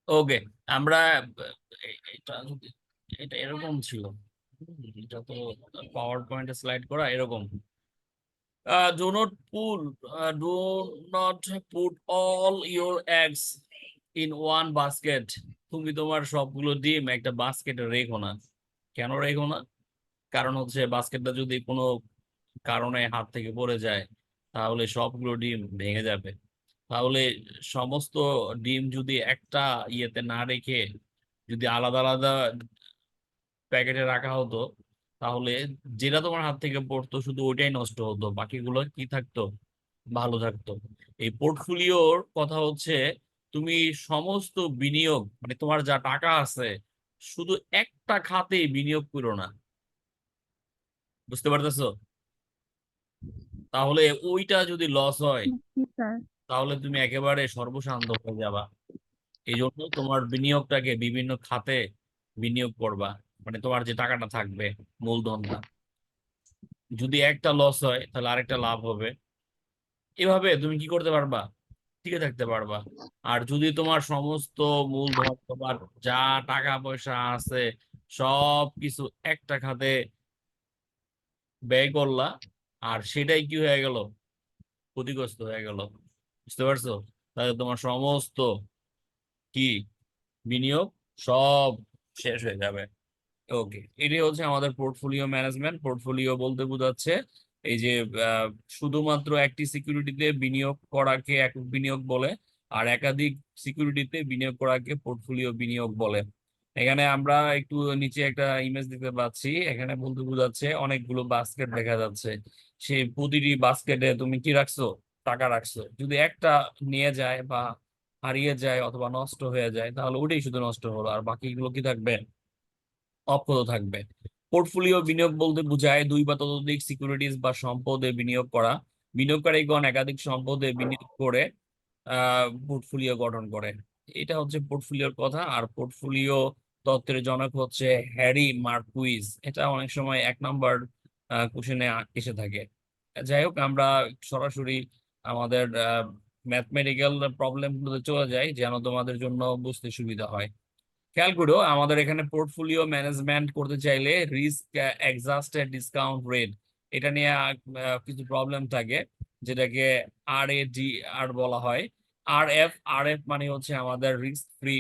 ওকে, আমরা এটা যদি এটা এরকম ছিল, এটা তো পাওয়ার পয়েন্টে স্লাইড করা এরকম। Do not pool do not put all your eggs in one basket. তুমি তোমার সবগুলো ডিম একটা বাস্কেটে রেখো না। কেন রেখো না? কারণ হচ্ছে বাস্কেটটা যদি কোনো কারণে হাত থেকে পড়ে যায়, তাহলে সবগুলো ডিম ভেঙে যাবে। তাহলে সমস্ত ডিম যদি একটা ইয়েতে না রেখে যদি আলাদা আলাদা প্যাকেটে রাখা হতো, তাহলে যেটা তোমার হাত থেকে পড়তো শুধু ওইটাই নষ্ট হতো, বাকিগুলো কি থাকতো? ভালো থাকতো। এই পোর্টফোলিওর কথা হচ্ছে, তুমি সমস্ত বিনিয়োগ মানে তোমার যা টাকা আছে শুধু একটা খাতেই বিনিয়োগ করো না। বুঝতে পারতেছো? তাহলে ওইটা যদি লস হয়, জি স্যার। তাহলে তুমি একেবারে সর্বশান্ত হয়ে যাবা। এই জন্য তোমার বিনিয়োগটাকে বিভিন্ন খাতে বিনিয়োগ করবা, মানে তোমার যে টাকাটা থাকবে, মূলধনটা, যদি একটা লস হয় তাহলে আরেকটা লাভ হবে। এভাবে তুমি কি করতে পারবা? টিকে থাকতে পারবা। আর যদি তোমার সমস্ত মূলধন, তোমার যা টাকা পয়সা আছে সব কিছু একটা খাতে ব্যয় করলা, আর সেটাই কি হয়ে গেল? ক্ষতিগ্রস্ত হয়ে গেল। বুঝতে পারছো? তাহলে তোমার সমস্ত কি বিনিয়োগ সব শেষ হয়ে যাবে। ওকে, এটাই হচ্ছে আমাদের পোর্টফোলিও ম্যানেজমেন্ট। পোর্টফোলিও বলতে বোঝাচ্ছে এই যে আহ, শুধুমাত্র একটি সিকিউরিটিতে বিনিয়োগ করাকে একক বিনিয়োগ বলে, আর একাধিক সিকিউরিটিতে বিনিয়োগ করাকে পোর্টফোলিও বিনিয়োগ বলে। এখানে আমরা একটু নিচে একটা ইমেজ দেখতে পাচ্ছি, এখানে বলতে বোঝাচ্ছে অনেকগুলো বাস্কেট দেখা যাচ্ছে। সেই প্রতিটি বাস্কেটে তুমি কি রাখছো? টাকা রাখছো। যদি একটা নিয়ে যায় বা হারিয়ে যায় অথবা নষ্ট হয়ে যায়, তাহলে ওটাই শুধু নষ্ট হলো, আর বাকিগুলো কি থাকবে? অক্ষত থাকবে। পোর্টফোলিও বিনিয়োগ বলতে বোঝায় দুই বা ততোধিক সিকিউরিটিজ বা সম্পদে বিনিয়োগ করা। বিনিয়োগকারীগণ একাধিক সম্পদে বিনিয়োগ করে পোর্টফোলিও গঠন করে। এটা হচ্ছে পোর্টফোলিওর কথা। আর পোর্টফোলিও তত্ত্বের জনক হচ্ছে হ্যারি মার্কুইজ। এটা অনেক সময় 1 নম্বর কোশ্চেনে এসে থাকে। যাই হোক, আমরা সরাসরি আমাদের ম্যাথমেটিক্যাল প্রবলেম গুলোতে চলে যাই, যেন তোমাদের জন্য বুঝতে সুবিধা হয়। খেয়াল করো, আমাদের এখানে পোর্টফোলিও ম্যানেজমেন্ট করতে চাইলে রিস্ক অ্যাডজাস্টেড ডিসকাউন্ট রেট, এটা নিয়ে কিছু প্রবলেম থাকে, যেটাকে RADR বলা হয়। আর এফ মানে হচ্ছে আমাদের risk free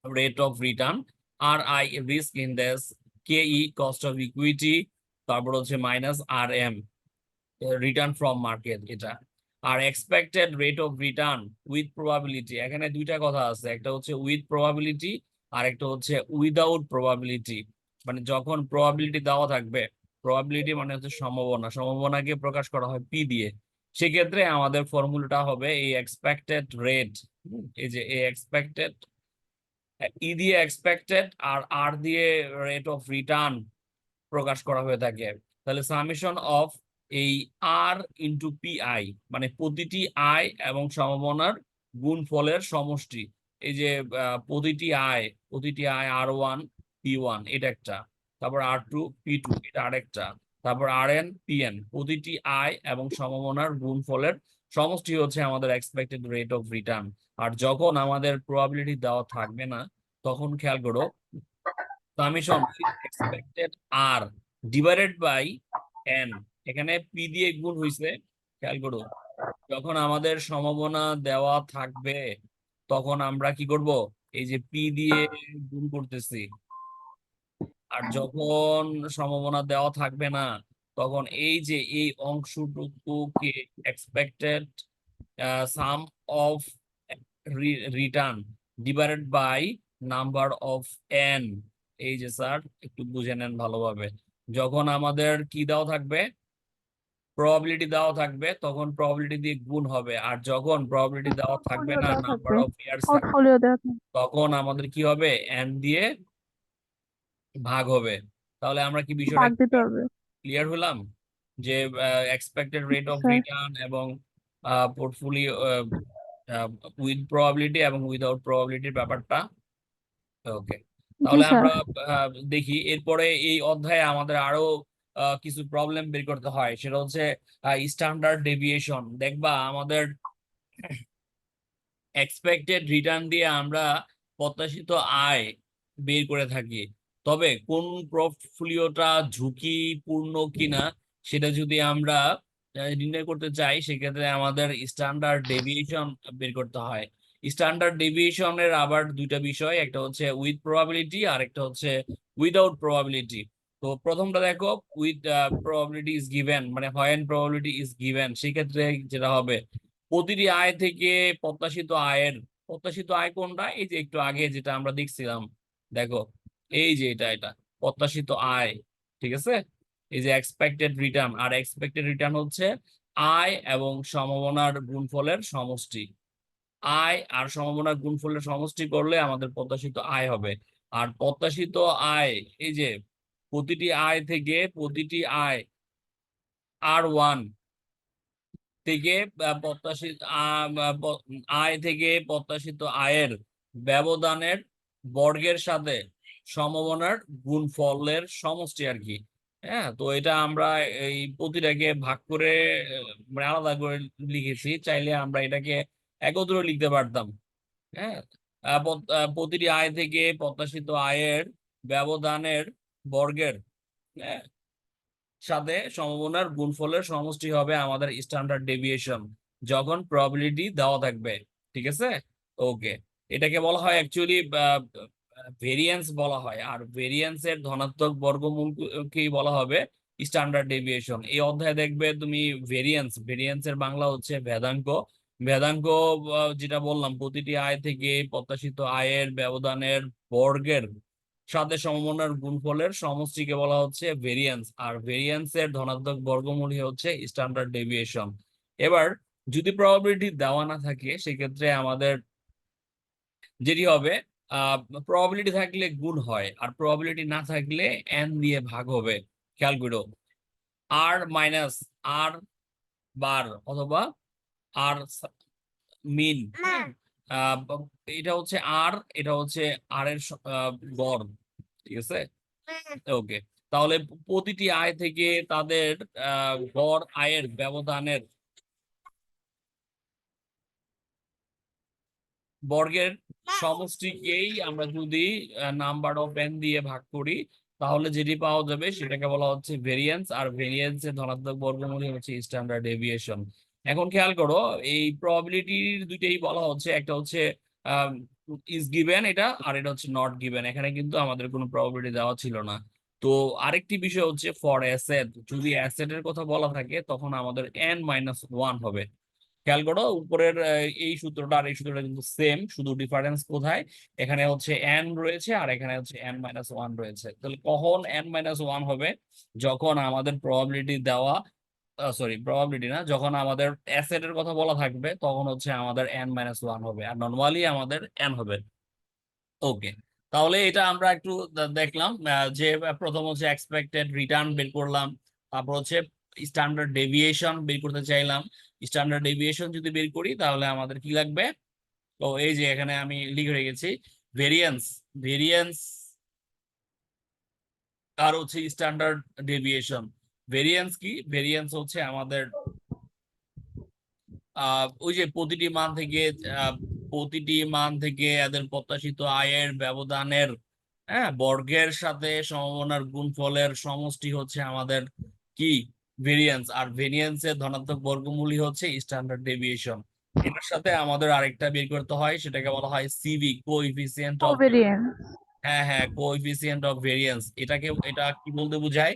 rate of return. RI risk index. KE cost of equity. তারপর হচ্ছে -RM রিটার্ন ফ্রম মার্কেট এটা। আর expected rate of return with probability, এখানে দুইটা কথা আছে, একটা হচ্ছে উইথ প্রবাবিলিটি আর একটা হচ্ছে উইদাউট প্রবাবিলিটি। মানে যখন প্রবাবিলিটি দেওয়া থাকবে, প্রবাবিলিটি মানে হচ্ছে সম্ভাবনা, সম্ভাবনাকে প্রকাশ করা হয় পি দিয়ে, সেক্ষেত্রে আমাদের ফর্মুলাটা হবে এই এক্সপেক্টেড রেট। এই যে এই এক্সপেক্টেড, ই দিয়ে এক্সপেক্টেড আর আর দিয়ে রেট অফ রিটার্ন প্রকাশ করা হয়ে থাকে। তাহলে সামেশন অফ এই আর ইন্টু PI, মানে প্রতিটি আয় এবং সম্ভাবনার গুণফলের সমষ্টি। এই যে প্রতিটি আয় R1 P1 এটা একটা, তারপর R2 P2 এটা আরেকটা, তারপর RN PN, প্রতিটি আয় এবং সম্ভাবনার গুণফলের সমষ্টি হচ্ছে আমাদের এক্সপেক্টেড রেট অফ রিটার্ন। আর যখন আমাদের প্রবাবিলিটি দেওয়া থাকবে না, তখন খেয়াল করো, summation expected R divided by n, এখানে পি দিয়ে গুণ হইছে। খেয়াল করো, যখন আমাদের সম্ভাবনা দেওয়া থাকবে তখন আমরা কি করব? এই যে পি দিয়ে গুণ করতেছি। আর যখন সম্ভাবনা দেওয়া থাকবে না, তখন এই যে এই অংশটুকুকে expected sum of return divided by number of N. এই যে স্যার, একটু বুঝে নেন ভালোভাবে, যখন আমাদের কি দেওয়া থাকবে? প্রবাবিলিটি দেওয়া থাকবে, তখন প্রবাবিলিটি দিয়ে গুণ হবে। আর যখন প্রবাবিলিটি দেওয়া থাকবে পোর্টফোলিও না, দেওয়া নাম্বার থাকবে। অফ ইয়ার্স থাকবে, পোর্টফোলিও দেওয়া থাকবে। তখন আমাদের কি হবে? এন দিয়ে ভাগ হবে। তাহলে আমরা কি বিষয়টা ভাগ দিতে হবে। ক্লিয়ার হলাম? যে expected rate of sir. Return এবং পোর্টফোলিও উইথ প্রবাবিলিটি এবং উইদাউট প্রবাবিলিটির ব্যাপারটা। ওকে, জি তাহলে স্যার। আমরা দেখি এরপরে এই অধ্যায়ে আমাদের আরো কিছু প্রবলেম বের করতে হয়, সেটা হচ্ছে স্ট্যান্ডার্ড ডেভিয়েশন। দেখবা আমাদের এক্সপেক্টেড রিটার্ন দিয়ে আমরা প্রত্যাশিত আয় বের করে থাকি। তবে কোন পোর্টফোলিওটা ঝুঁকিপূর্ণ কিনা সেটা যদি আমরা নির্ণয় করতে চাই, সেক্ষেত্রে আমাদের স্ট্যান্ডার্ড ডেভিয়েশন বের করতে হয়। স্ট্যান্ডার্ড ডেভিয়েশনের আবার দুইটা বিষয়, একটা হচ্ছে উইথ প্রবাবিলিটি আর একটা হচ্ছে উইদাউট প্রবাবিলিটি। তো প্রথমটা দেখো, উইথ প্রবাবিলিটি ইজ গিভেন, মানে হোয়েন প্রবাবিলিটি ইজ গিভেন, সেক্ষেত্রে যেটা হবে প্রতিটি আয় থেকে প্রত্যাশিত আয় কোনটা, এই যে একটু আগে যেটা আমরা দেখছিলাম, দেখো এই যে এটা প্রত্যাশিত আয়, ঠিক আছে। এই যে expected return, are expected return হচ্ছে আয় এবং সম্ভাবনার গুণফলের সমষ্টি। আয় আর সম্ভাবনার গুণফলের সমষ্টি করলে আমাদের প্রত্যাশিত আয় হবে। আর প্রত্যাশিত আয়, এই যে প্রতিটি আয় R1 থেকে প্রত্যাশিত আয় থেকে প্রত্যাশিত আয়ের ব্যবধানের বর্গের সাথে সম্ভাবনার গুণফলের সমষ্টি আর কি। হ্যাঁ, তো এটা আমরা এই প্রতিটাকে ভাগ করে মানে আলাদা করে লিখেছি, চাইলে আমরা এটাকে একত্রে লিখতে পারতাম। হ্যাঁ, প্রতিটি আয় থেকে প্রত্যাশিত আয়ের ব্যবধানের বর্গের, হ্যাঁ, সাথে সম্ভাবনার গুণফলের সমষ্টি হবে আমাদের স্ট্যান্ডার্ড ডেভিয়েশন, যখন প্রবাবিলিটি দেওয়া থাকবে। ঠিক আছে, ওকে। এটাকে বলা হয় অ্যাকচুয়ালি ভেরিয়েন্স বলা হয়, আর ভেরিয়েন্স এর ধনাত্মক বর্গমূলকেই বলা হবে স্ট্যান্ডার্ড ডেভিয়েশন। এই অধ্যায়ে দেখবে তুমি ভেরিয়েন্স এর বাংলা হচ্ছে ভেদাঙ্ক। ভেদাঙ্ক যেটা বললাম, প্রতিটি আয় থেকে প্রত্যাশিত আয়ের ব্যবধানের বর্গের সাথে সম্ভাবনার গুণফলের সমষ্টিকে বলা হচ্ছে ভেরিয়েন্স, আর ভেরিয়েন্স এর ধনাত্মক বর্গমূলই হচ্ছে স্ট্যান্ডার্ড ডেভিয়েশন। এবার যদি প্রবাবিলিটি দেওয়া না থাকে, সেক্ষেত্রে আমাদের যেটি হবে, প্রবাবিলিটি থাকলে গুণ হয়, আর প্রবাবিলিটি না থাকলে এন দিয়ে ভাগ হবে। খেয়াল করো, আর মাইনাস আর বার অথবা আর মিন, এটা হচ্ছে আর, এটা হচ্ছে আর এর গড়। ঠিক আছে, ওকে। তাহলে প্রতিটি আয় থেকে তাদের গড় আয়ের ব্যবধানের বর্গের সমষ্টিকেই আমরা যদি নাম্বার অফ এন দিয়ে ভাগ করি, তাহলে যেটি পাওয়া যাবে সেটাকে বলা হচ্ছে ভেরিয়েন্স, আর ভেরিয়েন্স এর ধনাত্মক বর্গমূলই হচ্ছে স্ট্যান্ডার্ড ডেভিয়েশন। এখন খেয়াল করো, এই প্রবাবিলিটির দুইটাই বলা হচ্ছে, একটা হচ্ছে ইজ গিভেন এটা, আর এটা হচ্ছে নট গিভেন। এখানে কিন্তু আমাদের কোনো প্রবাবিলিটি দেওয়া ছিল না। তো আরেকটি বিষয় হচ্ছে ফর অ্যাসেট, যদি অ্যাসেটের কথা বলা থাকে তখন আমাদের n-1 হবে। খেয়াল করো, উপরের এই সূত্রটা আর এই সূত্রটা কিন্তু সেম, শুধু ডিফারেন্স কোথায়, এখানে হচ্ছে n রয়েছে আর এখানে হচ্ছে n-1 রয়েছে। তাহলে কখন n-1 হবে, যখন আমাদের প্রবাবিলিটি দেওয়া, প্রবাবিলিটি না, যখন আমাদের অ্যাসেটের কথা বলা থাকবে তখন হচ্ছে আমাদের n-1 হবে, আর নর্মালি আমাদের n হবে। ওকে, তাহলে এটা আমরা একটু দেখলাম, যে প্রথম হচ্ছে এক্সপেক্টেড রিটার্ন বের করলাম, তারপর হচ্ছে স্ট্যান্ডার্ড ডেভিয়েশন বের করতে চাইলাম। স্ট্যান্ডার্ড ডেভিয়েশন যদি বের করি তাহলে আমাদের কি লাগবে, তো এই যে এখানে আমি লিখে রেখেছি ভেরিয়েন্স ভেরিয়েন্স আর হচ্ছে স্ট্যান্ডার্ড ডেভিয়েশন। ভেরিয়েন্স কি, ভেরিয়েন্স হচ্ছে আমাদের ওই যে প্রতিটি মান থেকে এদের প্রত্যাশিত আয়ের ব্যবধানের, হ্যাঁ, বর্গের সাথে সম্ভাবনার গুণফলের সমষ্টি হচ্ছে আমাদের কি, ভেরিয়েন্স, আর ভেরিয়েন্স এর ধনাত্মক বর্গমূলই হচ্ছে স্ট্যান্ডার্ড ডেভিয়েশন। এটার সাথে আমাদের আরেকটা বের করতে হয়, সেটাকে বলা হয় সিভি, কোএফিসিয়েন্ট অফ, কোভেরিয়েন্স। হ্যাঁ হ্যাঁ, কোএফিসিয়েন্ট অফ ভেরিয়েন্স। এটা কি বলতে বোঝায়,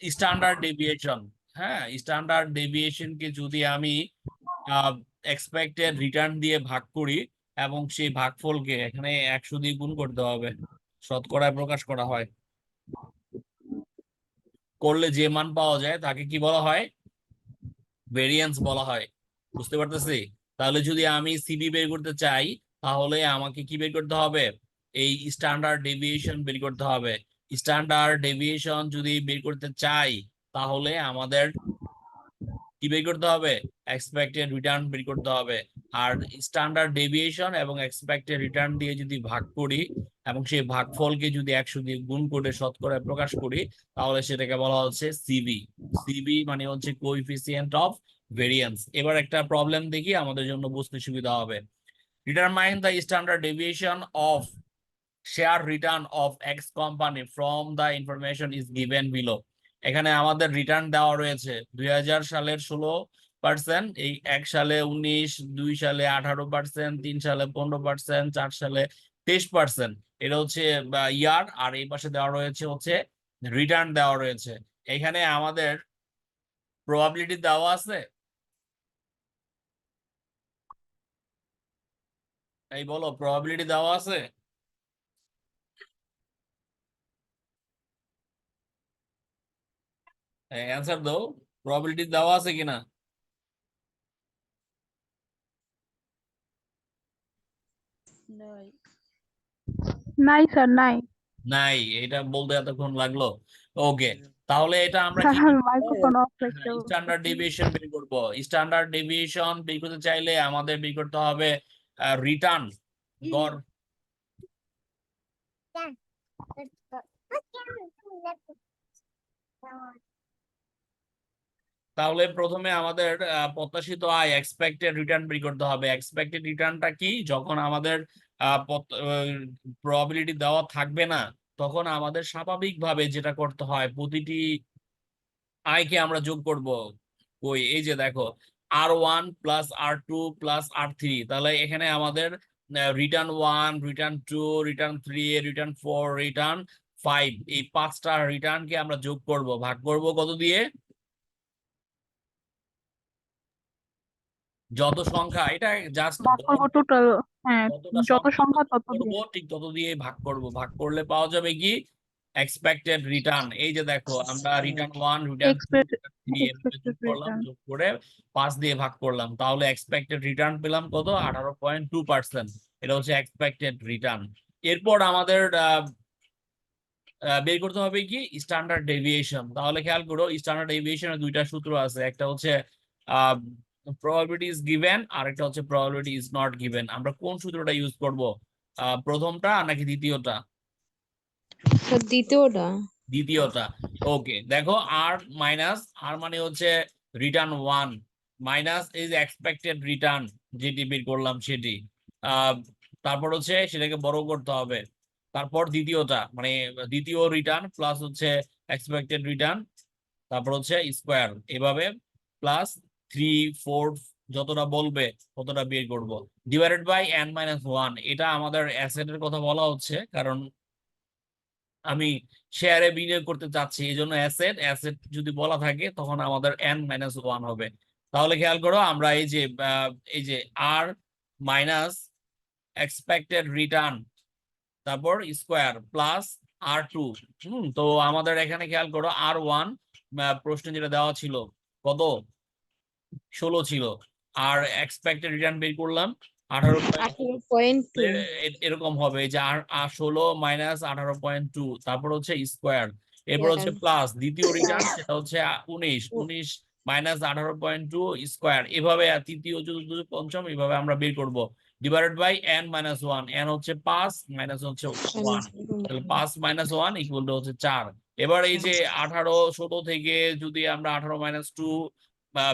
স্ট্যান্ডার্ড ডেভিয়েশন। হ্যাঁ, স্ট্যান্ডার্ড ডেভিয়েশনকে যদি আমি এক্সপেক্টেড রিটার্ন দিয়ে ভাগ করি, এবং সেই ভাগফলকে এখানে 100 দিয়ে গুণ করতে হবে, শতকরায় প্রকাশ করা হয়, করলে যে মান পাওয়া যায় তাকে কি বলা হয়, ভেরিয়েন্স বলা হয়। বুঝতে পারতেছি? তাহলে যদি আমি সিবি বের করতে চাই, তাহলে আমাকে কি বের করতে হবে, এই স্ট্যান্ডার্ড ডেভিয়েশন বের করতে হবে। স্ট্যান্ডার্ড ডেভিয়েশন যদি বের করতে চাই, তাহলে আমাদের কি বের করতে হবে, এক্সপেক্টেড রিটার্ন বের করতে হবে। আর স্ট্যান্ডার্ড ডেভিয়েশন এবং এক্সপেক্টেড রিটার্ন দিয়ে যদি ভাগ করি, এবং সেই ভাগফলকে যদি 100 দিয়ে গুণ করে শতকরায় প্রকাশ করি, তাহলে সেটাকে বলা হচ্ছে সিবি। সিবি মানে হচ্ছে কোএফিসিয়েন্ট অফ ভেরিয়েন্স। এবার একটা প্রবলেম দেখি, আমাদের জন্য বুঝতে সুবিধা হবে। Determine the standard deviation of share return of x company from the information is given below. এখানে আমাদের রিটার্ন দেওয়া রয়েছে 2000 সালের 16%, এই 1 সালে 19, 2 সালে 18%, 3 সালে 15%, 4 সালে 23%। এটা হচ্ছে ইয়ার, আর এই পাশে দেওয়া রয়েছে হচ্ছে রিটার্ন দেওয়া রয়েছে। এখানে আমাদের প্রবাবিলিটি দেওয়া আছে, এই বলো প্রবাবিলিটি দেওয়া আছে? অ্যান্সার দাও, প্রবাবিলিটি দেওয়া আছে কিনা? নাই স্যার, নাই। নাই, এটা বলতে এতক্ষণ লাগলো। ওকে, তাহলে এটা আমরা স্যার কি আমি করবো? মাইক্রোফোন অফ রেখে স্ট্যান্ডার্ড বলতেছি। ডেভিয়েশন বের করবো। স্ট্যান্ডার্ড ডেভিয়েশন বের করতে চাইলে আমাদের বের করতে হবে রিটার্ন গড়। তাহলে প্রথমে আমাদের প্রত্যাশিত আয় এক্সপেক্টেড রিটার্ন বের করতে হবে। এক্সপেক্টেড রিটার্নটা কি? যখন আমাদের প্রবাবিলিটি দেওয়া থাকবে না, তখন আমাদের স্বাভাবিকভাবে যেটা করতে হয়, প্রতিটি আয়কে আমরা যোগ করব। ওই এই যে দেখো, R1 plus R2 plus R3, তাহলে এখানে আমাদের return 1, return 2, return 3, return 4, return 5, এই 5টা রিটার্নকে আমরা যোগ করব, ভাগ করব কত দিয়ে? যত সংখ্যা, এটা জাস্ট ভাগ করবো টোটাল। হ্যাঁ, যতটা যত সংখ্যা সংখ্যা যোগ তত করব দিয়ে। ঠিক তত দিয়ে ভাগ করব, ভাগ করলে পাওয়া যাবে কি? Expected return. এই যে দেখো, আমরা রিটার্ন 1, রিটার্ন 2, রিটার্ন 3 এভাবে যোগ এক্সপেক্টেড করলাম, রিটার্ন। যোগ করে 5 দিয়ে ভাগ করলাম, তাহলে এক্সপেক্টেড রিটার্ন পেলাম কত? 18.2%। এটা হচ্ছে এক্সপেক্টেড রিটার্ন। এরপর আমাদের বের করতে হবে কি? Standard deviation. তাহলে খেয়াল করো, স্ট্যান্ডার্ড ডেভিয়েশনের দুইটা সূত্র আছে, একটা হচ্ছে প্রবাবিলিটি ইজ গিভেন, আর একটা হচ্ছে প্রবাবিলিটি ইজ নট গিভেন। আমরা কোন সূত্রটা ইউজ করব, প্রথমটা নাকি দ্বিতীয়টা? স্যার দ্বিতীয়টা। দ্বিতীয়টা। ওকে, দেখো, আর মানে হচ্ছে রিটার্ন 1 মাইনাস এই যে এক্সপেক্টেড রিটার্ন যেটি বের করলাম সেটি, আহ, তারপর হচ্ছে সেটাকে বড় করতে হবে, তারপর দ্বিতীয়টা মানে দ্বিতীয় রিটার্ন প্লাস হচ্ছে এক্সপেক্টেড রিটার্ন, তারপর হচ্ছে স্কোয়ার, এভাবে প্লাস 3, 4 যতটা বলবে ততটা বের করব, ডিভাইডেড বাই n-1। এটা আমাদের অ্যাসেটের কথা বলা হচ্ছে, কারণ আমি শেয়ারে বিনিয়োগ করতে চাচ্ছি, এই জন্য অ্যাসেট অ্যাসেট যদি বলা থাকে তখন আমাদের n-1 হবে। তাহলে খেয়াল করো, আমরা এই যে আর মাইনাস এক্সপেক্টেড রিটার্ন, তারপর স্কোয়ার প্লাস R2। তো আমাদের এখানে খেয়াল করো, R1 প্রশ্ন যেটা দেওয়া ছিল কত? 16 ছিল, আর এক্সপেক্টেড রিটার্ন বের করলাম 18। 18.2। এরকম হবে যে 16 মাইনাস 18.2, তারপর হচ্ছে স্কোয়ার, এরপর হচ্ছে প্লাস দ্বিতীয় রিটার্ন, সেটা হচ্ছে 19 মাইনাস 18.2 স্কোয়ার, এভাবে তৃতীয় চতুর্থ পঞ্চম এইভাবে আমরা বের করব, ডিভাইডেড বাই n-1। n হচ্ছে 5 মাইনাস হচ্ছে 1, তাহলে 5 মাইনাস 1 ইকুয়াল টু হচ্ছে 4। এবার এই যে 18 থেকে যদি আমরা 18-2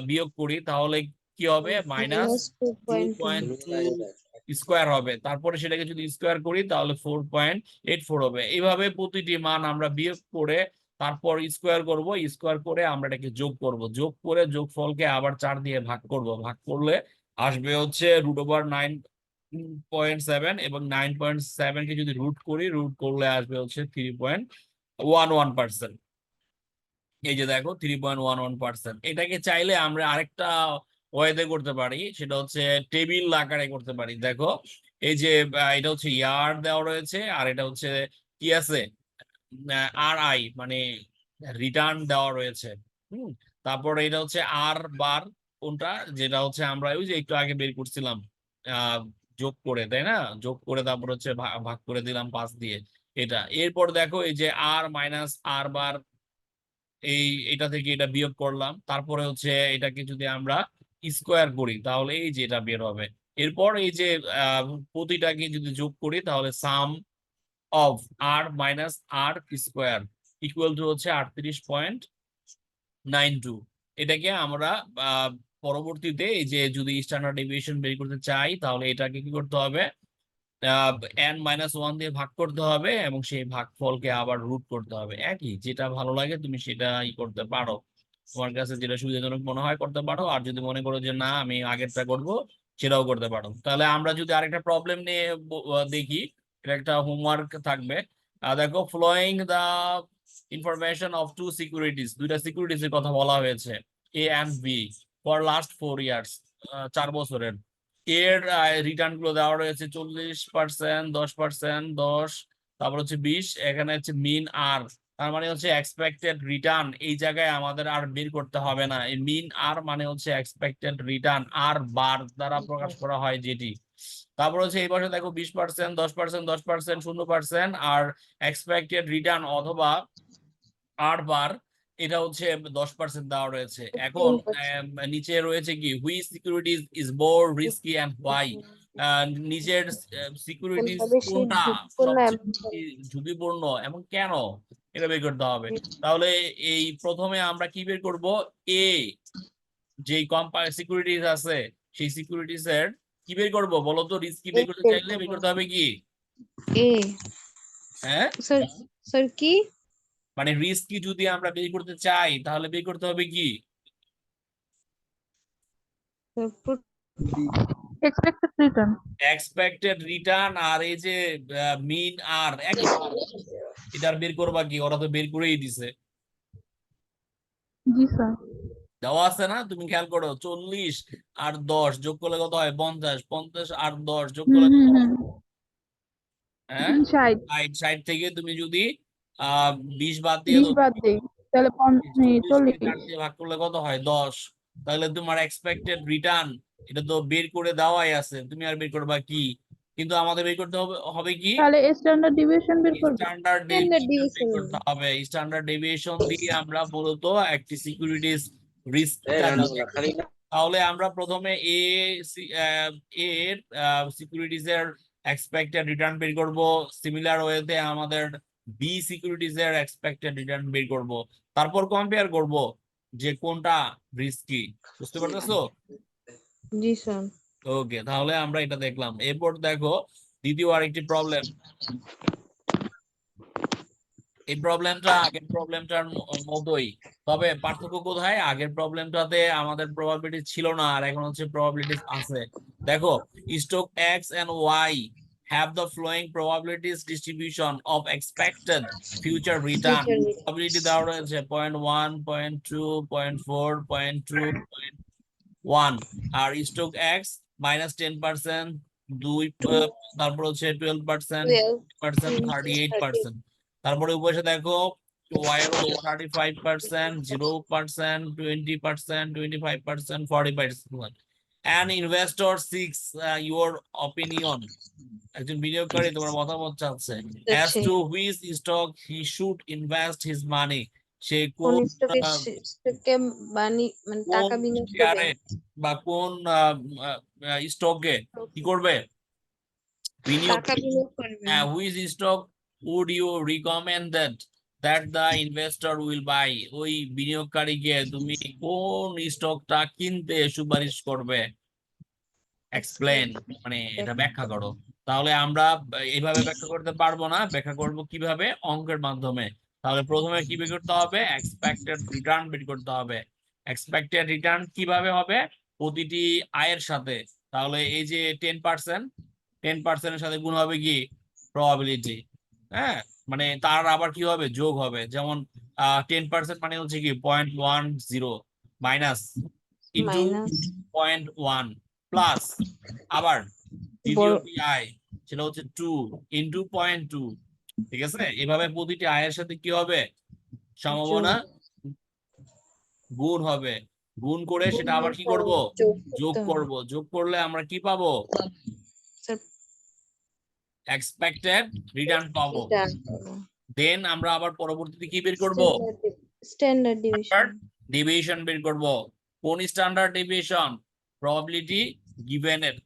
বিয়োগ করি, তাহলে কি হবে? Minus minus 2.2। 2.2 স্কোয়ার হবে, তারপরে সেটাকে যদি স্কোয়ার করি তাহলে 4.84 হবে। এইভাবে প্রতিটি মান আমরা বিয়োগ করে তারপর স্কোয়ার করব, স্কোয়ার করে আমরা এটাকে যোগ করব, যোগ করে যোগফলকে আবার 4 দিয়ে ভাগ করব, ভাগ করলে আসবে হচ্ছে √9.7, এবং 9.7 কে যদি রুট করি, রুট করলে আসবে হচ্ছে 3.11%। এই যে দেখো 3.11%। এটাকে চাইলে আমরা আরেকটা ওয়েতে করতে পারি, সেটা হচ্ছে টেবিল আকারে করতে পারি। দেখো, এই যে এটা হচ্ছে ইয়ার দেওয়া রয়েছে, আর এটা হচ্ছে কি আছে, RI মানে রিটার্ন দেওয়া রয়েছে। হুম তারপর এটা হচ্ছে আর বার, কোনটা? যেটা হচ্ছে আমরা ওই যে একটু আগে বের করছিলাম, আহ যোগ করে, তাই না? যোগ করে তারপর হচ্ছে ভাগ করে দিলাম 5 দিয়ে। এটা এরপর দেখো, এই যে আর মাইনাস আর বার, এটা থেকে এটা বিয়োগ করলাম, তারপরে হচ্ছে এটাকে যদি আমরা স্কোয়ার করি তাহলে এই যে এটা বের হবে। এরপর এই যে প্রতিটাকে যদি যোগ করি তাহলে sum of R minus R square equal to হচ্ছে 38.92। এটাকে আমরা পরবর্তীতে এই যে যদি স্ট্যান্ডার্ড ডেভিয়েশন বের করতে চাই তাহলে এটাকে কি করতে হবে, n-1 দিয়ে ভাগ করতে হবে এবং সেই ভাগফলকে আবার রুট করতে হবে। একই, যেটা ভালো লাগে তুমি সেটাই করতে পারো, তোমার কাছে যেটা সুবিধাজনক মনে হয় করতে পারো। আর যদি মনে করো যে না আমি আগেরটা করব, সেটাও করতে পারো। তাহলে আমরা যদি আরেকটা প্রবলেম নিয়ে দেখি, এটা একটা হোমওয়ার্ক থাকবে। দেখো, flowing the information of two securities, দুইটা সিকিউরিটিজ এর কথা বলা হয়েছে, A and B, for last 4 years, 4 বছরের। এর রিটার্ন গুলো দেওয়া রয়েছে 40%, 10%, 10, তারপর হচ্ছে 20, এখানে হচ্ছে মিন আর, তার মানে হচ্ছে এক্সপেক্টেড রিটার্ন। এই জায়গায় আমাদের আর বের করতে হবে না, এই মিন আর মানে হচ্ছে এক্সপেক্টেড রিটার্ন, আর বার দ্বারা প্রকাশ করা হয় যেটি। তারপর হচ্ছে এই পাশে দেখো 20%, 10%, 10%, 0% আর এক্সপেক্টেড রিটার্ন অথবা আর বার, এটা হচ্ছে 10% দেওয়া রয়েছে। এখন 10%। নিচে রয়েছে কি, which securities is more risky and why, নিচের সিকিউরিটিজ কোনটা বেশি কোনটা ঝুঁকিপূর্ণ সবচেয়ে এবং বেশি ঝুঁকিপূর্ণ এবং কেন, এটা বের করতে হবে। তাহলে এই প্রথমে আমরা কি বের করব, এ যেই সিকিউরিটিজ আছে সেই সিকিউরিটিজ এর কি বের করব বলো তো, রিস্কি বের করতে চাইলে বের করতে হবে কি, এ হ্যাঁ, স্যার, স্যার কি মানে রিস্কি যদি আমরা বের করতে চাই তাহলে বের করতে হবে কি, sir, expected return. Expected return. আর এই যে মিন আর একই, এটার বের করবা কি, ওরা তো বের করেই দিছে, জি স্যার। দেওয়া আছে না, তুমি খেয়াল করো, 40 আর 10 যোগ করলে কত হয়, 50, 50 আর 10 যোগ করলে কত হয়? হ্যাঁ, 60, 60 থেকে তুমি যদি 20 বাদ দিয়ে 20 দাও, বাদ দেই তাহলে 40 কে 40। 4 দিয়ে ভাগ করলে কত হয়, 10। তাহলে তোমার এক্সপেক্টেড রিটার্ন এটা তো বের করে দেওয়াই আছে, তুমি আর বের করবা কি, কিন্তু আমাদের বের করতে হবে হবে কি, তাহলে স্ট্যান্ডার্ড ডিভিয়েশন বের করব। স্ট্যান্ডার্ড স্ট্যান্ডার্ড ডেভিয়েশন বের ডিভিশন? করতে হবে। স্ট্যান্ডার্ড ডেভিয়েশন দিয়ে আমরা মূলত একটি সিকিউরিটিজ রিস্ক, তাহলে আমরা প্রথমে এর সিকিউরিটিজ এর এক্সপেক্টেড রিটার্ন বের করব, সিমিলার ওয়েতে আমাদের বি সিকিউরিটিজ এর এক্সপেক্টেড রিটার্ন বের করব, তারপর কম্পেয়ার করব যে কোনটা রিস্কি। বুঝতে পারতেছো? জি স্যার। ওকে, তাহলে আমরা এটা দেখলাম। এরপর দেখো দ্বিতীয় আরেকটি প্রবলেম। এই প্রবলেমটা আগের প্রবলেমটার মতোই, তবে পার্থক্য কোথায়, আগের প্রবলেমটাতে আমাদের প্রবাবিলিটি ছিল না আর এখন হচ্ছে প্রবাবিলিটি আছে। দেখো, stock X and Y have the flowing probabilities distribution of expected future return. probability দেওয়া রয়েছে 0.1, 0.2, 0.4, 0.2, 0.1। আর স্টক এক্স -10%, 2, তারপর হচ্ছে 12%, 38%। তারপরে উপরে দেখো ওয়াই এর হচ্ছে 35%, 0%, 20%, 25%, 40%। and investor seeks your opinion, একজন বিনিয়োগকারী তোমার মতামত চাচ্ছে, as আচ্ছা, to which stock he should invest his money, সে কোন কোন স্টকে মানে কোন টাকা বিনিয়োগ করবে? শেয়ারে বা কোন স্টকে কি করবে, বিনিয়োগ টাকা বিনিয়োগ করবে। which stock would you recommend that the investor will buy, ওই বিনিয়োগকারীকে তুমি কোন স্টকটা কিনতে সুপারিশ করবে, এক্সপ্লেন, মানে এটা ব্যাখ্যা করো। তাহলে আমরা এইভাবে ব্যাখ্যা করতে পারবো না, ব্যাখ্যা করব কিভাবে, অঙ্কের মাধ্যমে। তাহলে প্রথমে কি বের করতে হবে, এক্সপেক্টেড রিটার্ন বের করতে হবে। এক্সপেক্টেড রিটার্ন কিভাবে হবে, প্রতিটি আয়ের সাথে। তাহলে এই যে 10%, 10% এর সাথে গুণ হবে কি, প্রবাবিলিটি, হ্যাঁ, মানে তার আবার কি হবে, যোগ হবে। যেমন 10% মানে হচ্ছে কি 0.10 মাইনাস ইন্টু মাইনাস 0.1 প্লাস, আবার বড় দ্বিতীয়টি আয় সেটা হচ্ছে 2 ইন্টু 0.2। ঠিক আছে, এভাবে প্রতিটি আয়ের সাথে কি হবে, সম্ভাবনা গুণ হবে, গুণ করে সেটা আবার কি করব, যোগ যোগ করতে হবে। করব, যোগ করলে আমরা কি পাবো, স্যার, এক্সপেক্টেড রিটার্ন পাবো। এটা দেন আমরা আবার পরবর্তীতে কি বের করব, স্ট্যান্ডার্ড ডিভিশন। ডেভিয়েশন বের করব। কোন স্ট্যান্ডার্ড ডেভিয়েশন, প্রবাবিলিটি গিভেন এর।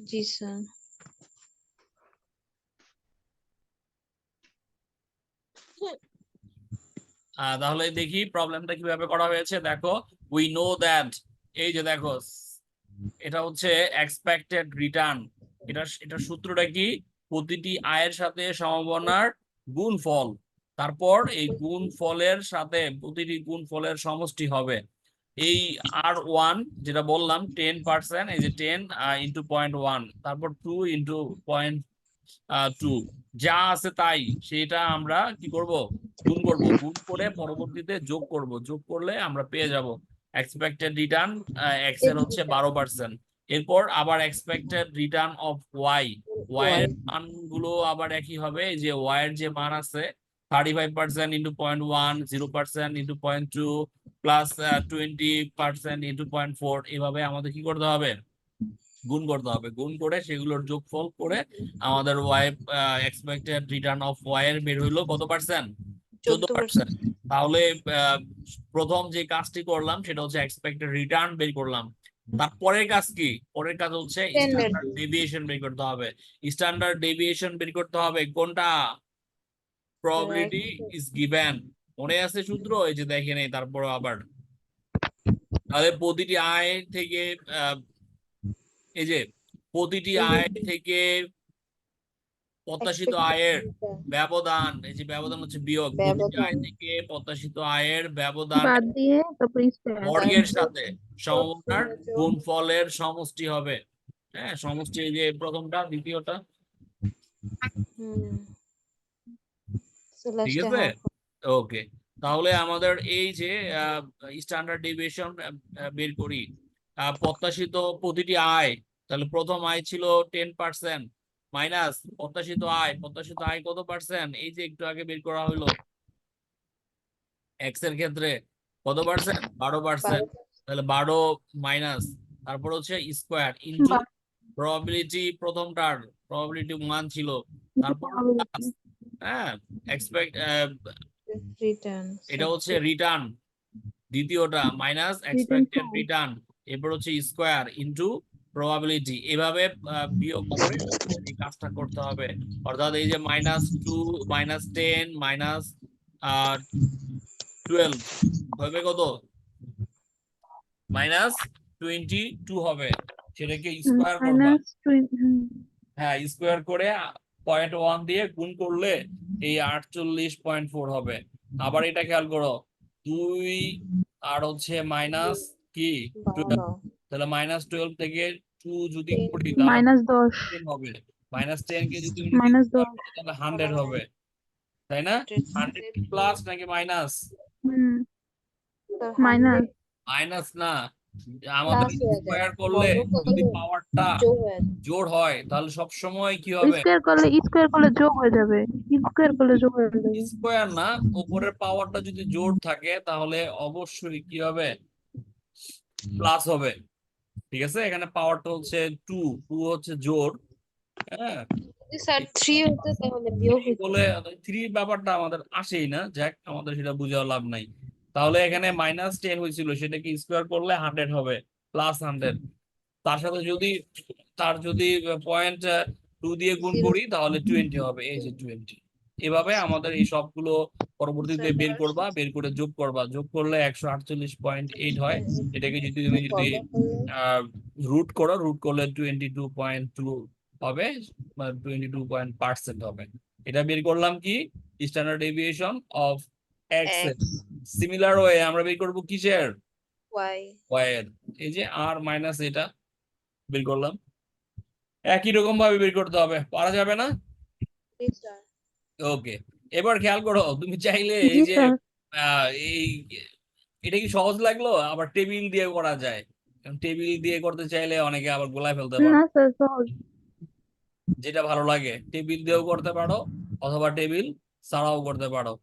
জি স্যার। তাহলে দেখি প্রবলেমটা কিভাবে করা হয়েছে। দেখো, উই নো দ্যাট, এই যে দেখো এটা হচ্ছে এক্সপেক্টেড রিটার্ন। এটা সূত্রটা কি? প্রতিটি আয়ের সাথে সম্ভাবনার গুণফল, তারপর এই গুণফলের সাথে প্রতিটি গুণফলের সমষ্টি হবে এই R1, যেটা বললাম 10%, এই যে 10 ইন্টু 0.1, তারপর 2 ইন্টু 0.2, যা আছে তাই সেটা আমরা কি করব? গুণ করব, গুণ করে পরবর্তীতে যোগ করব, যোগ করলে আমরা পেয়ে যাব এক্সপেক্টেড রিটার্ন এক্স এর হচ্ছে 12%। এরপর আবার expected return of Y, Y এর মানগুলো আবার একই হবে। এই যে ওয়াই এর যে মান আছে 35% ইন্টু 0.1, 0% ইন্টু 0.2 প্লাস 20% ইন্টু 0.4, এভাবে আমাদের কি করতে হবে? গুণ করতে হবে। গুণ করে সেগুলোর যোগফল করে আমাদের Y expected return of Y এর বের হইলো কত পার্সেন্ট? 14%। তাহলে আহ, প্রথম যে কাজটি করলাম সেটা হচ্ছে এক্সপেক্টেড রিটার্ন বের করলাম। তারপরের কাজ কি? পরের কাজ হচ্ছে স্ট্যান্ডার্ড ডেভিয়েশন বের করতে হবে। স্ট্যান্ডার্ড ডেভিয়েশন বের করতে হবে কোনটা? প্রবাবিলিটি ইজ গিভেন, মনে আছে সূত্র? এই যে দেখে নেই তারপর আবার, তাহলে প্রতিটি আয় থেকে এই যে প্রতিটি আয় থেকে প্রত্যাশিত আয়ের ব্যবধান, এই যে ব্যবধান হচ্ছে বিয়োগ, প্রতিটি আয় থেকে প্রত্যাশিত আয়ের ব্যবধান বাদ দিয়ে তারপর স্কয়ার। বর্গের সাথে সম্ভাবনার গুণফলের সমষ্টি হবে। হ্যাঁ, সমষ্টি এই যে প্রথমটা দ্বিতীয়টা, ঠিক আছে? ওকে, তাহলে আমাদের এই যে স্ট্যান্ডার্ড ডেভিয়েশন বের করি, প্রত্যাশিত প্রতিটি আয়, তাহলে প্রথম আয় ছিল 10% মাইনাস প্রত্যাশিত আয়, প্রত্যাশিত আয় কত পার্সেন্ট? এই যে একটু আগে বের করা হলো এক্স এর ক্ষেত্রে কত পার্সেন্ট? 12%। তাহলে 12 মাইনাস, তারপর হচ্ছে স্কোয়ার ইনটু প্রবাবিলিটি, প্রথমটার প্রবাবিলিটি 1 ছিল, তারপর প্লাস, হ্যাঁ এক্সপেক্ট রিটার্ন এটা হচ্ছে রিটার্ন দ্বিতীয়টা মাইনাস এক্সপেক্টেড রিটার্ন, এরপর হচ্ছে স্কোয়ার ইনটু প্রবাবিলিটি, এভাবে বিয়োগ করে এই কাজটা করতে হবে। অর্থাৎ এই যে -2 -10 -12 হবে কত? -22 হবে, সেটাকে স্কোয়ার করবা। মাইনাস 20। হ্যাঁ, স্কোয়ার করে 0.1 দিয়ে গুণ করলে এই 48.4 হবে। আবার এটা খেয়াল করো, 2 আর হচ্ছে মাইনাস কি 12, তাহলে -12 থেকে 2 যদি করি তাহলে মাইনাস 10। 10 হবে। -10 কে যদি মাইনাস 10। তাহলে 100 হবে, তাই না? 100 কি প্লাস নাকি মাইনাস? মাইনাস। মাইনাস না, আমাদের স্কোয়ার করলে যদি পাওয়ারটা জোড় হয় তাহলে সব সময় কি হবে? স্কয়ার করলে যোগ হয়ে যাবে। স্কয়ার করলে যোগ হয়ে যাবে। স্কোয়ার না, উপরের পাওয়ারটা যদি জোড় থাকে তাহলে অবশ্যই কি হবে? প্লাস হবে। ঠিক আছে, এখানে পাওয়ারটা হচ্ছে 2, 2 হচ্ছে জোড়। হ্যাঁ, স্যার 3 হতে তাহলে বিয়োগ হতো। বলে 3 ব্যাপারটা আমাদের আসেই না, যাক আমাদের সেটা বুঝাও লাভ নাই। তাহলে এখানে -10 হয়েছিল, সেটাকে স্কোয়ার করলে 100 হবে, প্লাস 100। তার সাথে যদি যদি 0.2 দিয়ে গুণ করি তাহলে 20 হবে, এই যে 20। এভাবে আমাদের এই সবগুলো পরবর্তীতে বের করবা, বের করে যোগ করবা, যোগ করলে 148.8 হয়। এটাকে যদি তুমি রুট করো, রুট করলে 22.2 হবে, 22% হবে। এটা বের করলাম কি? স্ট্যান্ডার্ড ডেভিয়েশন অফ এক্স এর। সিমিলার ওয়ে আমরা বের করবো কিসের? ওয়াই এর। এই যে আর মাইনাস এটা বের করলাম, একই রকম ভাবে বের করতে হবে, পারা যাবে না? ওকে, এবার খেয়াল করো, তুমি চাইলে এই যে এই এটা কি সহজ লাগলো? আবার টেবিল দিয়ে করা যায়, টেবিল দিয়ে করতে চাইলে অনেকে আবার গোলায় ফেলতে পারে। না স্যার, সহজ। যেটা ভালো লাগে, টেবিল দিয়েও করতে পারো অথবা টেবিল ছাড়াও করতে পারো।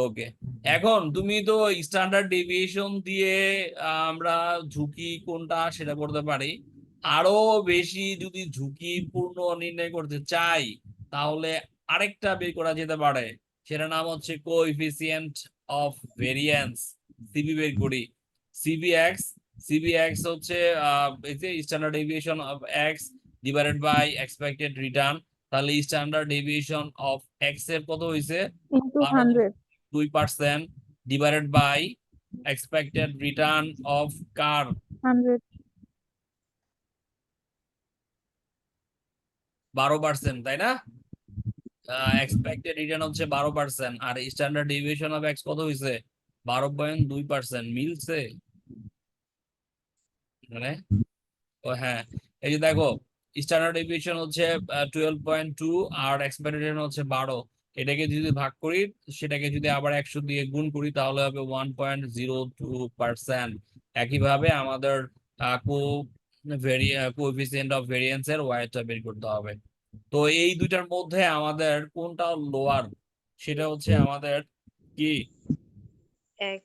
ওকে, এখন তুমি তো স্ট্যান্ডার্ড ডেভিয়েশন দিয়ে আমরা ঝুঁকি কোনটা সেটা করতে পারি। আরো বেশি যদি ঝুঁকিপূর্ণ নির্ণয় করতে চাই তাহলে আরেকটা বের করা যেতে পারে, সেটার নাম হচ্ছে কোএফিসিয়েন্ট অফ ভেরিয়েন্স, সিবি বের করি। সিবিএক্স, সিবিএক্স হচ্ছে এই যে standard deviation of X divided by expected return. তাহলে স্ট্যান্ডার্ড ডেভিয়েশন অফ এক্স এর কত হয়েছে? 200। 2% divided by expected return of কার 100, 12%, তাই না? এক্সপেক্টেড রিটার্ন হচ্ছে 12%, আর স্ট্যান্ডার্ড ডেভিয়েশন অফ এক্স কত হয়েছে? 12.2%। মিলছে? মানে ও হ্যাঁ, এই যে দেখো, স্ট্যান্ডার্ড ডেভিয়েশন হচ্ছে 12.2 আর এক্সপেক্টেড রিটার্ন হচ্ছে 12। এটাকে যদি ভাগ করি, সেটাকে যদি আবার 100 দিয়ে গুণ করি, তাহলে হবে 1.02%। একইভাবে আমাদের কোএফিসিয়েন্ট অফ ভেরিয়েন্স এর ওয়াইটা বের করতে হবে। তো এই দুইটার মধ্যে আমাদের কোনটা লোয়ার, সেটা হচ্ছে আমাদের কি X.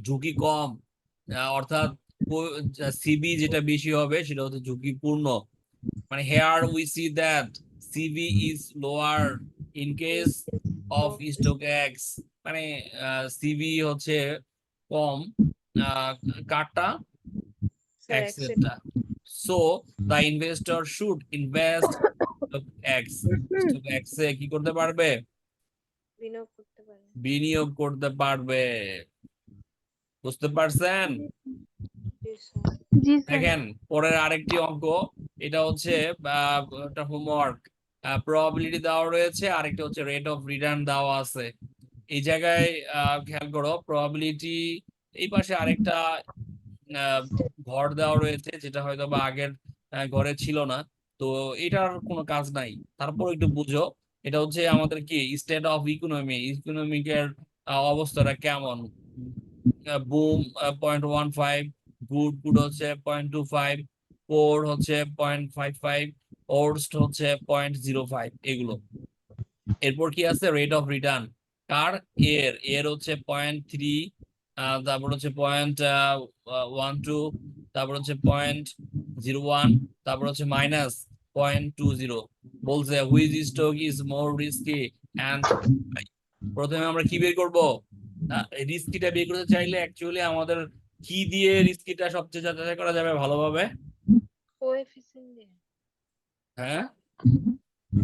ঝুঁকি কম, অর্থাৎ সিবি যেটা বেশি হবে সেটা হচ্ছে ঝুঁকিপূর্ণ। মানে here we see that CV is lower in case of stock X, মানে CV হচ্ছে কম কারটা Sir, X X. এরটা। So the investor should invest stock X, stock X এ কি করতে পারবে? বিনিয়োগ করতে পারে। বিনিয়োগ করতে পারবে। বুঝতে পারছেন? জি স্যার। জি স্যার। দেখেন পরের আরেকটি অঙ্ক, এটা হচ্ছে একটা হোমওয়ার্ক। প্রবাবিলিটি দেওয়া রয়েছে, আরেকটা হচ্ছে রেট অফ রিটার্ন দেওয়া আছে। এই জায়গায় খেয়াল করো, প্রবাবিলিটি এই পাশে আরেকটা আহ, ঘর দেওয়া রয়েছে, যেটা হয়তো বা আগের ঘরে ছিল না। তো এটার কোনো কাজ নাই, তারপর একটু বুঝো। এটা হচ্ছে আমাদের কি স্টেট অফ ইকোনমিকের অবস্থাটা কেমন। বুম 0.15, গুড গুড হচ্ছে 0.25, পোর হচ্ছে 0.55, ওর্স্ট হচ্ছে 0.05, এগুলো। এরপর কি আছে? রেট অফ রিটার্ন কার? এর হচ্ছে 0.3, তারপর হচ্ছে 0.12, তারপর হচ্ছে 0.01, তারপর হচ্ছে -0.20। বলছে which stock is more risky and. প্রথমে আমরা কি বের করব? রিস্কিটা বের করতে চাইলে অ্যাকচুয়ালি আমাদের কি দিয়ে রিস্কিটা সবচেয়ে যাচাই করা যাবে ভালোভাবে? কোএফিসিয়েন্ট দিয়ে। হ্যাঁ,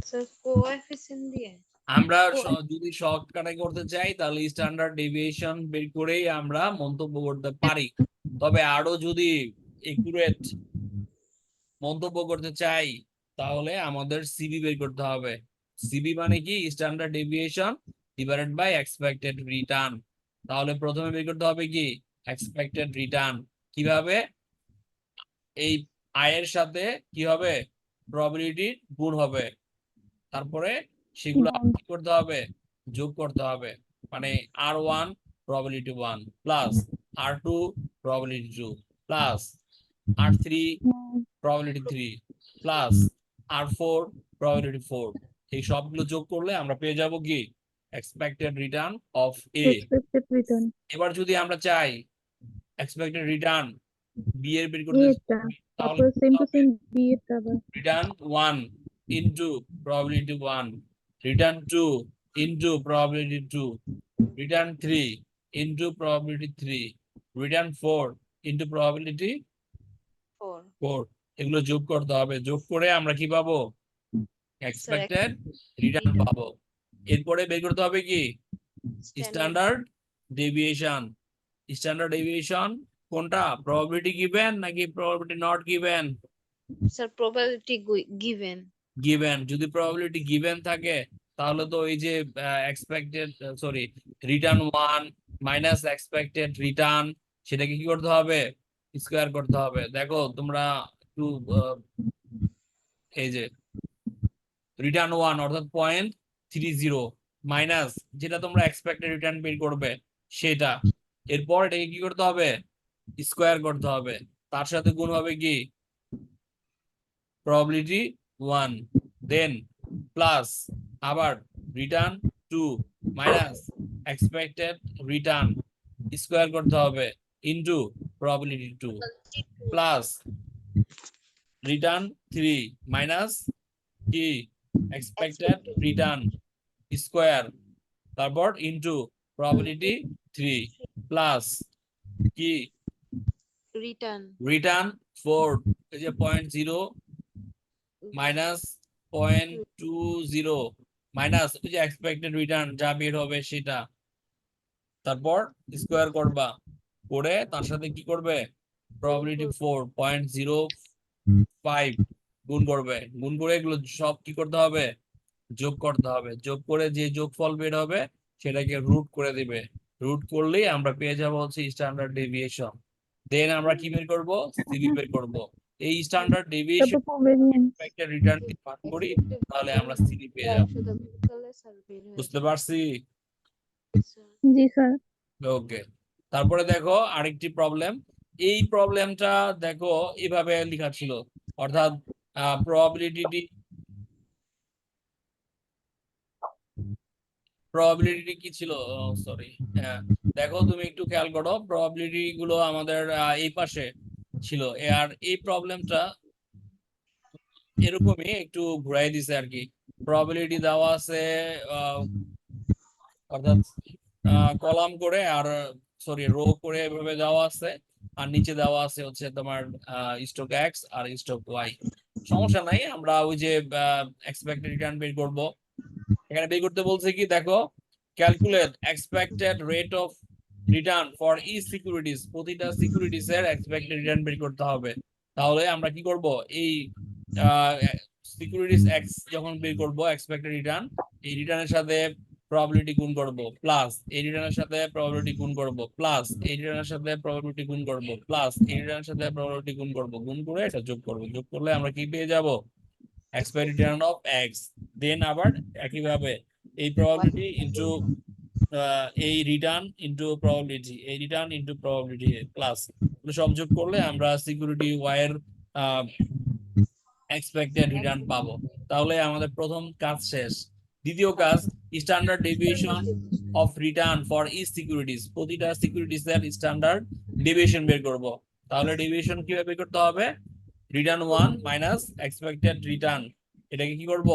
স্যার কোএফিসিয়েন্ট দিয়ে। আমরা কো- যদি শর্টকাটে করতে চাই, তাহলে স্ট্যান্ডার্ড ডেভিয়েশন বের করেই আমরা মন্তব্য করতে পারি। তবে আরো যদি একুরেট মন্তব্য করতে চাই, তাহলে আমাদের সিবি বের করতে হবে। সিবি মানে কি? Standard deviation divided by expected return. তাহলে প্রথমে বের করতে হবে কি? Expected return. কিভাবে? এই আয়ের সাথে কি হবে? প্রবাবিলিটি গুণ হবে, তারপরে সেগুলো কি করতে হবে? যোগ করতে হবে। মানে R1 probability 1 plus R2 probability 2 plus R3 probability 3 plus R4 probability 4। এই সবগুলো যোগ করলে আমরা পেয়ে যাব কি? Expected return of A. Expected return এবার যদি আমরা চাই এক্সপেক্টেড রিটার্ন বি এর বের করতে, এটা, তাহলে তারপরে সেম টু সেম বি এর আবার return 1 into probability 1, return 2 into probability 2, return 3 into probability 3, return 4 into probability 4 4। এগুলো যোগ করতে হবে, যোগ করে আমরা কি পাবো? স্যার এক্সপেক্টেড রিটার্ন পাবো। এরপরে বের করতে হবে কি? Standard deviation. স্ট্যান্ডার্ড ডেভিয়েশন কোনটা? প্রবাবিলিটি গিভেন নাকি probability not given? Sir probability given. Given. যদি প্রবাবিলিটি গিভেন থাকে, তাহলে তো এই যে expected sorry return 1 minus expected return, সেটাকে কি করতে হবে? স্কোয়ার করতে হবে। দেখো তোমরা একটু এই যে রিটার্ন 1 অর্থাৎ 0.30 মাইনাস যেটা তোমরা এক্সপেক্টেড রিটার্ন বের করবে সেটা, এরপর এটাকে কি করতে হবে? স্কোয়ার করতে হবে। তার সাথে গুণ হবে কি? probability 1, then plus আবার return 2 minus expected return square করতে হবে into probability 2 plus return 3 minus কি expected return স্কোয়ার, তারপর into probability 3 plus কি রিটার্ন return 4, এই যে 0.0 মাইনাস 0.20 মাইনাস ওই যে এক্সপেক্টেড রিটার্ন যা বের হবে সেটা, তারপর স্কোয়ার করবা, করে তার সাথে কি করবে, প্রবাবিলিটি 4.05 গুণ করবে, গুণ করে এগুলো সব কি করতে হবে, যোগ করতে হবে, যোগ করে যে যোগফল বের হবে সেটাকে রুট করে দিবে, রুট করলেই আমরা পেয়ে যাব হচ্ছে স্ট্যান্ডার্ড ডেভিয়েশন। দেন আমরা কি বের করব, সিবি বের করব। এই স্ট্যান্ডার্ড ডেভিয়েশন তারপর কোভেরিয়েন্স। একটা রিটার্ন দিয়ে ভাগ করি, তাহলে আমরা সিবি পেয়ে যাব। শুধু বিকালে স্যার বের হয়ে বুঝতে পারছি? যাবে। জি স্যার। ওকে, তারপরে দেখো আরেকটি প্রবলেম। এই প্রবলেমটা দেখো এভাবে লেখা ছিল, অর্থাৎ প্রবাবিলিটি প্রবাবিলিটি কি ছিল, সরি, হ্যাঁ, দেখো তুমি একটু খেয়াল করো, প্রবাবিলিটি গুলো আমাদের এই পাশে ছিল, আর এই প্রবলেমটা এরকমই একটু ঘুরাই দিছে আর কি। প্রবাবিলিটি দেওয়া আছে অর্থাৎ কলাম করে, আর সরি রো করে এভাবে দেওয়া আছে, আর নিচে দেওয়া আছে হচ্ছে তোমার স্টক এক্স আর স্টক ওয়াই। সমস্যা নাই, আমরা ওই যে এক্সপেক্টেড রিটার্ন বের করব। এখানে বের করতে বলছে কি দেখো, calculate expected rate of return for each securities, প্রতিটা সিকিউরিটিজ এর এক্সপেক্টেড রিটার্ন বের করতে হবে। তাহলে আমরা কি করব, এই সিকিউরিটিজ এক্স যখন বের করব এক্সপেক্টেড রিটার্ন, এই রিটার্নের সাথে প্রবাবিলিটি গুণ করব, প্লাস এই রিটার্নের সাথে প্রবাবিলিটি গুণ করব, প্লাস এই রিটার্নের সাথে প্রবাবিলিটি গুণ করব, প্লাস এই রিটার্নের সাথে প্রবাবিলিটি গুণ করব, গুণ করে এটা যোগ করব, যোগ করলে আমরা কি পেয়ে যাব, expected return of X. Then আবার একইভাবে এই প্রবাবিলিটি ইনটু এই রিটার্ন ইনটু প্রবাবিলিটি, এই রিটার্ন ইনটু প্রবাবিলিটি প্লাস সব যোগ করলে আমরা সিকিউরিটি ওয়াই এর এক্সপেক্টেড রিটার্ন পাবো। তাহলে আমাদের প্রথম কাজ শেষ। দ্বিতীয় কাজ, standard deviation of return for each securities, প্রতিটা সিকিউরিটিজ এর স্ট্যান্ডার্ড ডেভিয়েশন বের করব। তাহলে ডেভিয়েশন কিভাবে বের করতে হবে, রিটার্ন 1 মাইনাস এক্সপেক্টেড রিটার্ন, এটাকে কি করব,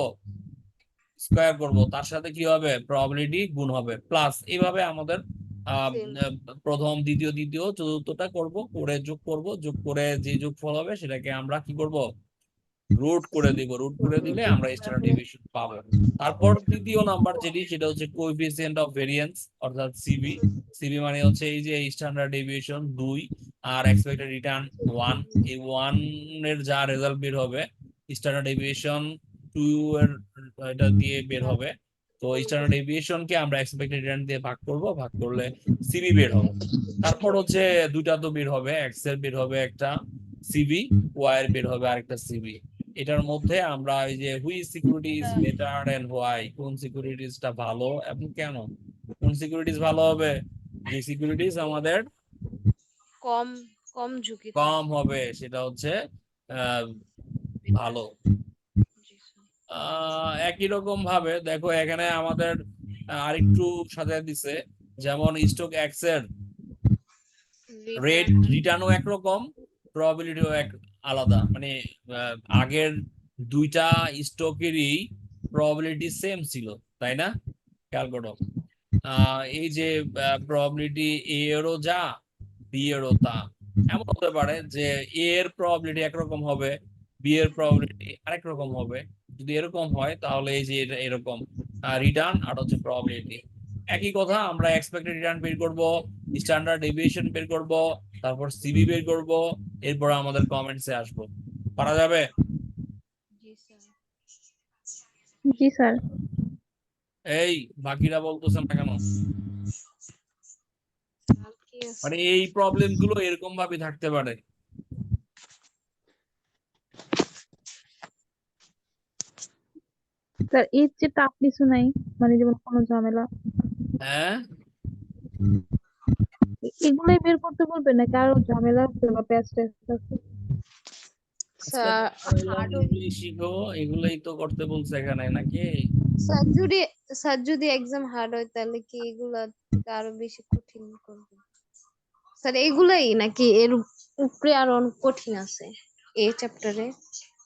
স্কয়ার করব, তার সাথে কি হবে, প্রবাবিলিটি গুণ হবে, প্লাস এইভাবে আমাদের প্রথম দ্বিতীয় তৃতীয় চতুর্থটা করব, করে যোগ করব, যোগ করে যে যোগফল হবে সেটাকে আমরা কি করব, রুট করে দিব, রুট করে দিলে আমরা স্ট্যান্ডার্ড ডেভিয়েশন পাবো। তারপর তৃতীয় নাম্বার যেটি, সেটা হচ্ছে কোএফিসিয়েন্ট অফ ভেরিয়েন্স অর্থাৎ সিবি। সিবি মানে হচ্ছে এই যে standard deviation 2 are expected return 1, এই 1 এর যা রেজাল্ট বের হবে স্ট্যান্ডার্ড ডেভিয়েশন 2 এর এটা দিয়ে বের হবে। তো স্ট্যান্ডার্ড ডেভিয়েশন কে আমরা এক্সপেক্টেড রিটার্ন দিয়ে ভাগ করব, ভাগ করলে সিবি বের হবে। তারপর হচ্ছে দুইটা তো বের হবে, এক্স এর বের হবে একটা সিবি, ওয়াই এর বের হবে আরেকটা সিবি। এটার মধ্যে আমরা এই যে which security is better and why, কোন সিকিউরিটিজটা ভালো এবং কেন, কোন সিকিউরিটিজ ভালো হবে, যে সিকিউরিটিজ আমাদের কম কম ঝুঁকি কম হবে সেটা হচ্ছে ভালো। একই রকম ভাবে দেখো এখানে আমাদের আরেকটু সাথে দিছে, যেমন স্টক এক্স এর রেট রিটার্নও একরকম, প্রবাবিলিটিও এক আলাদা, মানে আগের দুইটা স্টকেরই প্রবাবিলিটি সেম ছিল, তাই না, খেয়াল করো। এই যে প্রবাবিলিটি এ এরও যা, বি এরও তা, এমন হতে পারে যে এ এর প্রবাবিলিটি একরকম হবে, বি এর প্রবাবিলিটি আরেক রকম হবে। যদি এরকম হয় তাহলে এই যে এটা এরকম রিটার্ন আর হচ্ছে প্রবাবিলিটি একই কথা। আমরা এক্সপেক্টেড রিটার্ন বের করব, স্ট্যান্ডার্ড ডেভিয়েশন বের করব, তারপর সিবি বের করব, এরপর আমাদের কমেন্টসে আসবো। পারা যাবে? জি স্যার। এই বাকিরা বলতেছে না কেন? মানে এই প্রবলেম গুলো এরকম ভাবে থাকতে পারে। স্যার এর যে টাফ কিছু নাই, মানে যেমন কোনো ঝামেলা, হ্যাঁ, এগুলাই বের করতে বলবে নাকি আরো ঝামেলা আছে বা প্যাচ ট্যাচ আছে? স্যার এগুলোই শিখো, এগুলোই তো করতে বলছে এখানে নাকি। স্যার যদি এক্সাম হার্ড হয় তাহলে কি এগুলা আরো বেশি কঠিন করবে স্যার, এগুলাই নাকি এর উপরে আরো অনেক কঠিন আছে এই চ্যাপ্টারে?